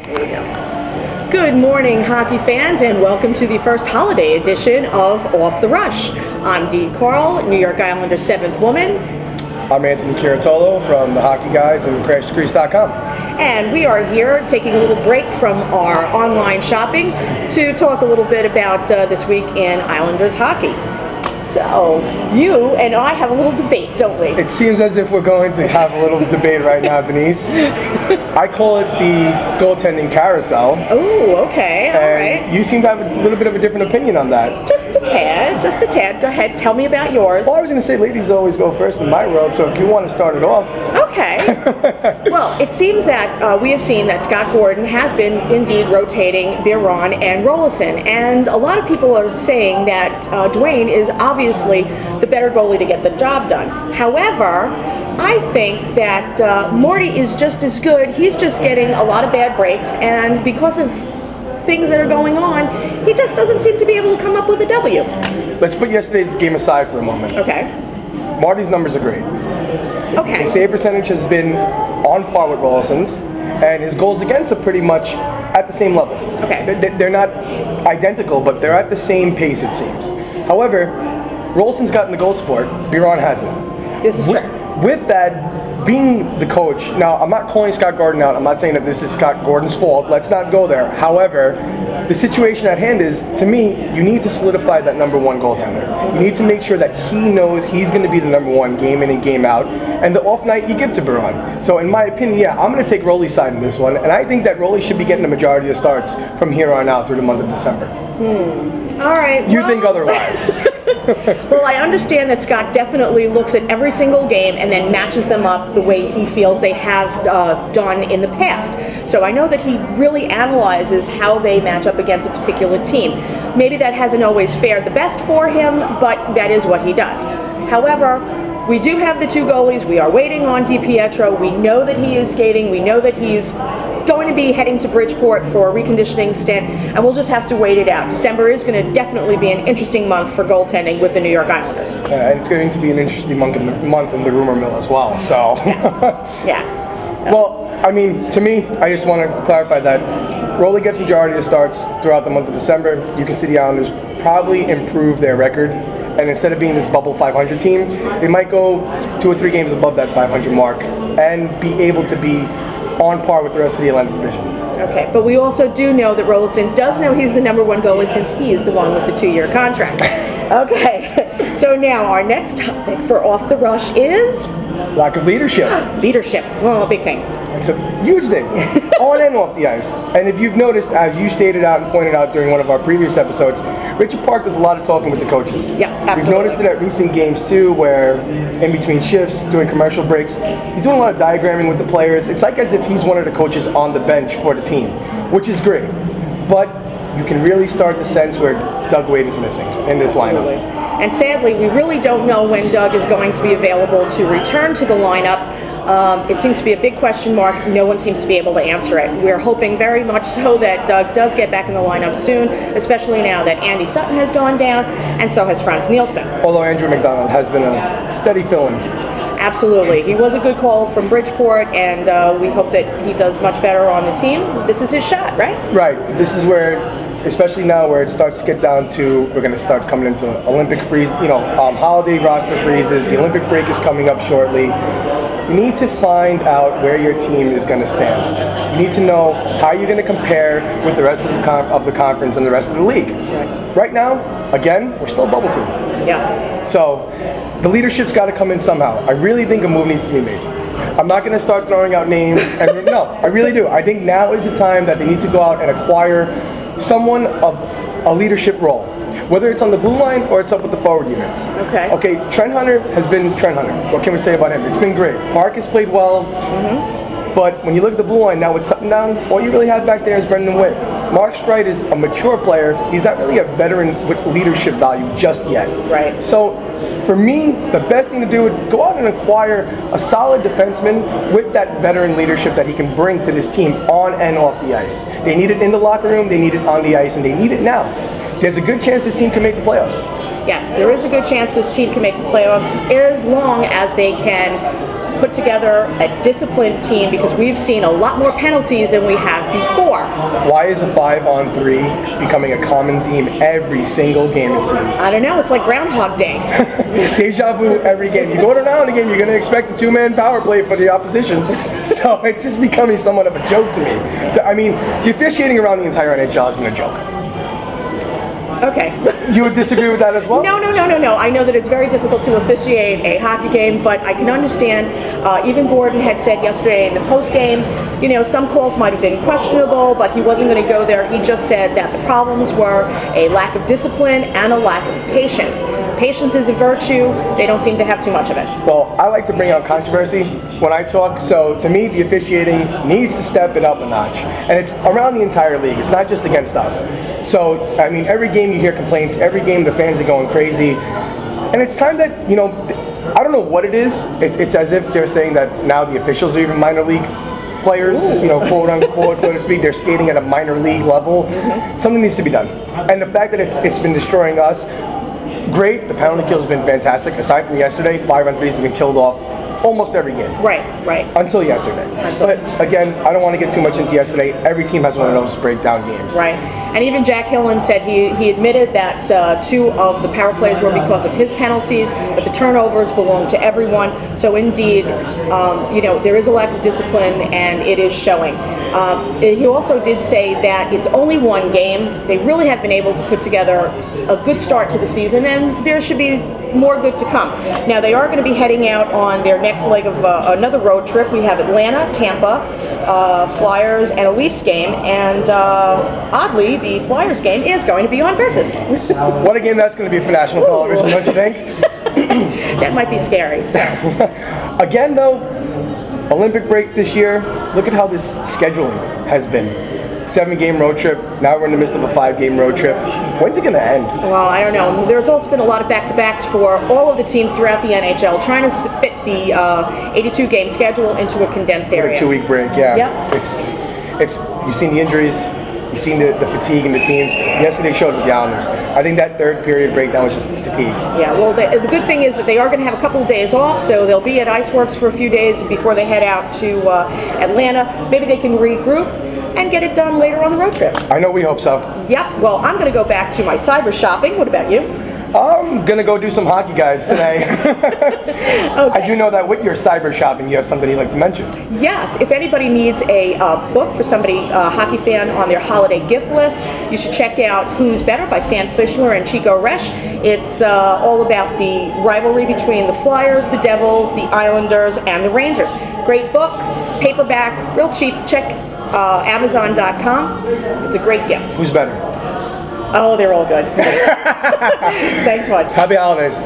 There you go. Good morning, hockey fans, and welcome to the first holiday edition of Off the Rush. I'm Dee Carl, New York Islanders 7th woman. I'm Anthony Curatolo from the Hockey Guys and CrashTheCrease.com. And we are here taking a little break from our online shopping to talk a little bit about this week in Islanders hockey. So, you and I have a little debate, don't we? It seems as if we're going to have a little debate right now, Denise. I call it the goaltending carousel. Oh, okay, all right. You seem to have a little bit of a different opinion on that. Just a tad, just a tad. Go ahead, tell me about yours. Well, I was going to say ladies always go first in my world, so if you want to start it off. Okay. Well, it seems that we have seen that Scott Gordon has been indeed rotating Biron and Rolison, and a lot of people are saying that Dwayne is obviously the better goalie to get the job done. However, I think that Morty is just as good. He's just getting a lot of bad breaks, and because of things that are going on, he just doesn't seem to be able to come up with a W. Let's put yesterday's game aside for a moment. Okay. Marty's numbers are great. Okay. His save percentage has been on par with Rolison's, and his goals against are pretty much at the same level. Okay. They're not identical, but they're at the same pace, it seems. However, Rolison's gotten the goal support, Biron hasn't. This is true. With that, being the coach, now I'm not calling Scott Gordon out, I'm not saying that this is Scott Gordon's fault, let's not go there. However, the situation at hand is, to me, you need to solidify that number one goaltender. You need to make sure that he knows he's going to be the number one game in and game out, and the off night you give to Biron. So in my opinion, yeah, I'm going to take Rolly's side in this one, and I think that Rolly should be getting the majority of starts from here on out through the month of December. All right. You think otherwise? Well, I understand that Scott definitely looks at every single game and then matches them up the way he feels they have done in the past. So I know that he really analyzes how they match up against a particular team. Maybe that hasn't always fared the best for him, but that is what he does. However, we do have the two goalies. We are waiting on DiPietro. We know that he is skating. We know that he's going to be heading to Bridgeport for a reconditioning stint, and we'll just have to wait it out. December is going to definitely be an interesting month for goaltending with the New York Islanders. And it's going to be an interesting month in the rumor mill as well. So. Yes. Yes. Well, I mean, to me, I just want to clarify that Rolly gets majority of starts throughout the month of December. You can see the Islanders probably improve their record, and instead of being this bubble 500 team, they might go 2 or 3 games above that 500 mark and be able to be on par with the rest of the Atlantic Division. Okay, but we also do know that Rolison does know he's the number one goalie since he is the one with the 2-year contract. Okay, so now our next topic for Off the Rush is? Lack of leadership. Leadership, well, a big thing. It's a huge thing, on and off the ice. And if you've noticed, as you stated out and pointed out during one of our previous episodes, Richard Park does a lot of talking with the coaches. Yeah, absolutely. We've noticed it at recent games too, where in between shifts, during commercial breaks, he's doing a lot of diagramming with the players. It's like as if he's one of the coaches on the bench for the team, which is great. But you can really start to sense where Doug Wade is missing in this lineup. And sadly, we really don't know when Doug is going to be available to return to the lineup. It seems to be a big question mark. No one seems to be able to answer it. We're hoping very much so that Doug does get back in the lineup soon, especially now that Andy Sutton has gone down, and so has Franz Nielsen. Although Andrew McDonald has been a steady fill-in. Absolutely. He was a good call from Bridgeport, and we hope that he does much better on the team. This is his shot, right? Right. This is where, especially now where it starts to get down to, we're going to start coming into Olympic freeze, holiday roster freezes. The Olympic break is coming up shortly. You need to find out where your team is going to stand. You need to know how you're going to compare with the rest of the conference and the rest of the league. Right now, again, we're still a bubble team. Yeah. So the leadership's got to come in somehow. I really think a move needs to be made. I'm not going to start throwing out names. And no, I really do. I think now is the time that they need to go out and acquire someone of a leadership role. Whether it's on the blue line or it's up with the forward units. Okay. Okay, Trent Hunter has been Trent Hunter. What can we say about him? It's been great. Park has played well. But when you look at the blue line now with Sutton down, all you really have back there is Brendan Witt. Mark Streit is a mature player. He's not really a veteran with leadership value just yet. Right. So for me, the best thing to do would go out and acquire a solid defenseman with that veteran leadership that he can bring to this team on and off the ice. They need it in the locker room, they need it on the ice, and they need it now. There's a good chance this team can make the playoffs. Yes, there is a good chance this team can make the playoffs as long as they can put together a disciplined team because we've seen a lot more penalties than we have before. Why is a 5-on-3 becoming a common theme every single game, it seems? I don't know, it's like Groundhog Day. Deja vu every game. You go around the game, you're going to expect a two-man power play for the opposition. So it's just becoming somewhat of a joke to me. So, I mean, the officiating around the entire NHL has been a joke. Okay. You would disagree with that as well? No. I know that it's very difficult to officiate a hockey game, but I can understand. Even Gordon had said yesterday in the post game, some calls might have been questionable, but he wasn't going to go there. He just said that the problems were a lack of discipline and a lack of patience. Patience is a virtue. They don't seem to have too much of it. Well, I like to bring out controversy when I talk, so to me, the officiating needs to step it up a notch. And it's around the entire league. It's not just against us. So, I mean, every game you hear complaints, every game the fans are going crazy. And it's time that, I don't know what it is. It's as if they're saying that now the officials are even minor league players, quote unquote, so to speak. They're skating at a minor league level. Something needs to be done. And the fact that it's been destroying us, great. The penalty kill has been fantastic. Aside from yesterday, 5-on-3s have been killed off almost every game. Right. Until yesterday. But again, I don't want to get too much into yesterday. Every team has one of those breakdown games. Right. And even Jack Hillen said he admitted that 2 of the power plays were because of his penalties, but the turnovers belong to everyone. So indeed, there is a lack of discipline, and it is showing. He also did say that it's only one game. They really have been able to put together a good start to the season, and there should be more good to come. Now, they are going to be heading out on their next leg of another road trip. We have Atlanta, Tampa, Flyers, and a Leafs game, and oddly, the Flyers game is going to be on Versus. What a game that's going to be for national television, don't you think? That might be scary. So. Again, though, Olympic break this year, look at how this scheduling has been. 7-game road trip. Now we're in the midst of a 5-game road trip. When's it going to end? Well, I don't know. There's also been a lot of back-to-backs for all of the teams throughout the NHL, trying to fit the 82-game schedule into a condensed area. A 2-week break, yeah. Yep. You've seen the injuries, you've seen the fatigue in the teams. Yesterday showed with the Islanders. I think that third period breakdown was just fatigue. Yeah, well, the good thing is that they are going to have a couple of days off, so they'll be at Iceworks for a few days before they head out to Atlanta. Maybe they can regroup and get it done later on the road trip. I know we hope so. Yep. Well, I'm going to go back to my cyber shopping. What about you? I'm going to go do some hockey, guys, today. Okay. I do know that with your cyber shopping, you have something you'd like to mention. Yes. If anybody needs a book for somebody, a hockey fan, on their holiday gift list, you should check out Who's Better by Stan Fischler and Chico Resch. It's all about the rivalry between the Flyers, the Devils, the Islanders, and the Rangers. Great book, paperback, real cheap. Check Amazon.com. It's a great gift. Who's better? Oh, they're all good. Thanks much. Happy holidays.